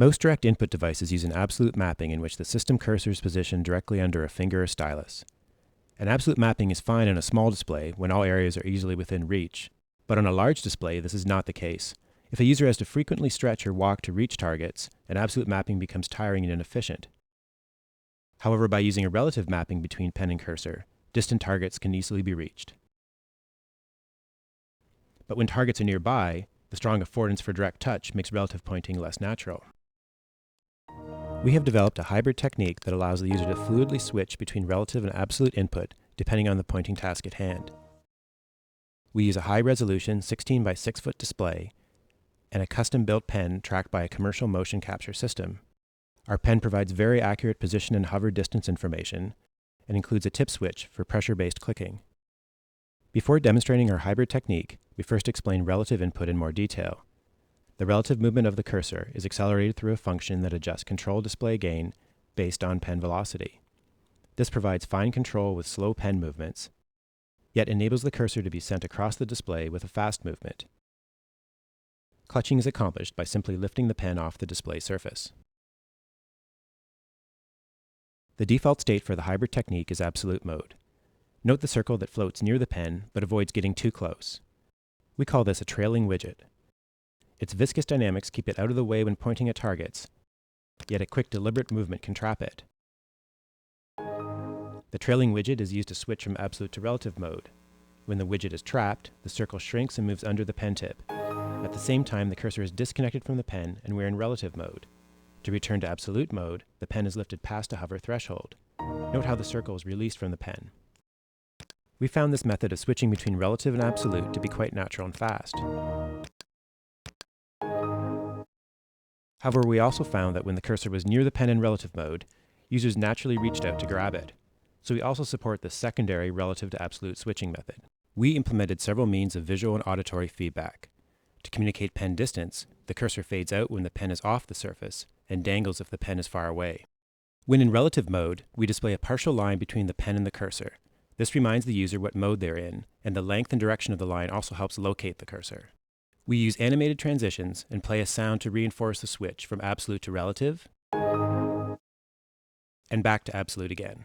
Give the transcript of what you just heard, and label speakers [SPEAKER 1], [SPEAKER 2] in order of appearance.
[SPEAKER 1] Most direct input devices use an absolute mapping in which the system cursor is positioned directly under a finger or stylus. An absolute mapping is fine on a small display when all areas are easily within reach, but on a large display this is not the case. If a user has to frequently stretch or walk to reach targets, an absolute mapping becomes tiring and inefficient. However, by using a relative mapping between pen and cursor, distant targets can easily be reached. But when targets are nearby, the strong affordance for direct touch makes relative pointing less natural. We have developed a hybrid technique that allows the user to fluidly switch between relative and absolute input depending on the pointing task at hand. We use a high-resolution 16 by 6 foot display and a custom-built pen tracked by a commercial motion capture system. Our pen provides very accurate position and hover distance information and includes a tip switch for pressure-based clicking. Before demonstrating our hybrid technique, we first explain relative input in more detail. The relative movement of the cursor is accelerated through a function that adjusts control display gain based on pen velocity. This provides fine control with slow pen movements, yet enables the cursor to be sent across the display with a fast movement. Clutching is accomplished by simply lifting the pen off the display surface. The default state for the hybrid technique is absolute mode. Note the circle that floats near the pen but avoids getting too close. We call this a trailing widget. Its viscous dynamics keep it out of the way when pointing at targets, yet a quick deliberate movement can trap it. The trailing widget is used to switch from absolute to relative mode. When the widget is trapped, the circle shrinks and moves under the pen tip. At the same time, the cursor is disconnected from the pen and we're in relative mode. To return to absolute mode, the pen is lifted past a hover threshold. Note how the circle is released from the pen. We found this method of switching between relative and absolute to be quite natural and fast. However, we also found that when the cursor was near the pen in relative mode, users naturally reached out to grab it. So we also support the secondary relative to absolute switching method. We implemented several means of visual and auditory feedback. To communicate pen distance, the cursor fades out when the pen is off the surface and dangles if the pen is far away. When in relative mode, we display a partial line between the pen and the cursor. This reminds the user what mode they're in, and the length and direction of the line also helps locate the cursor. We use animated transitions and play a sound to reinforce the switch from absolute to relative, and back to absolute again.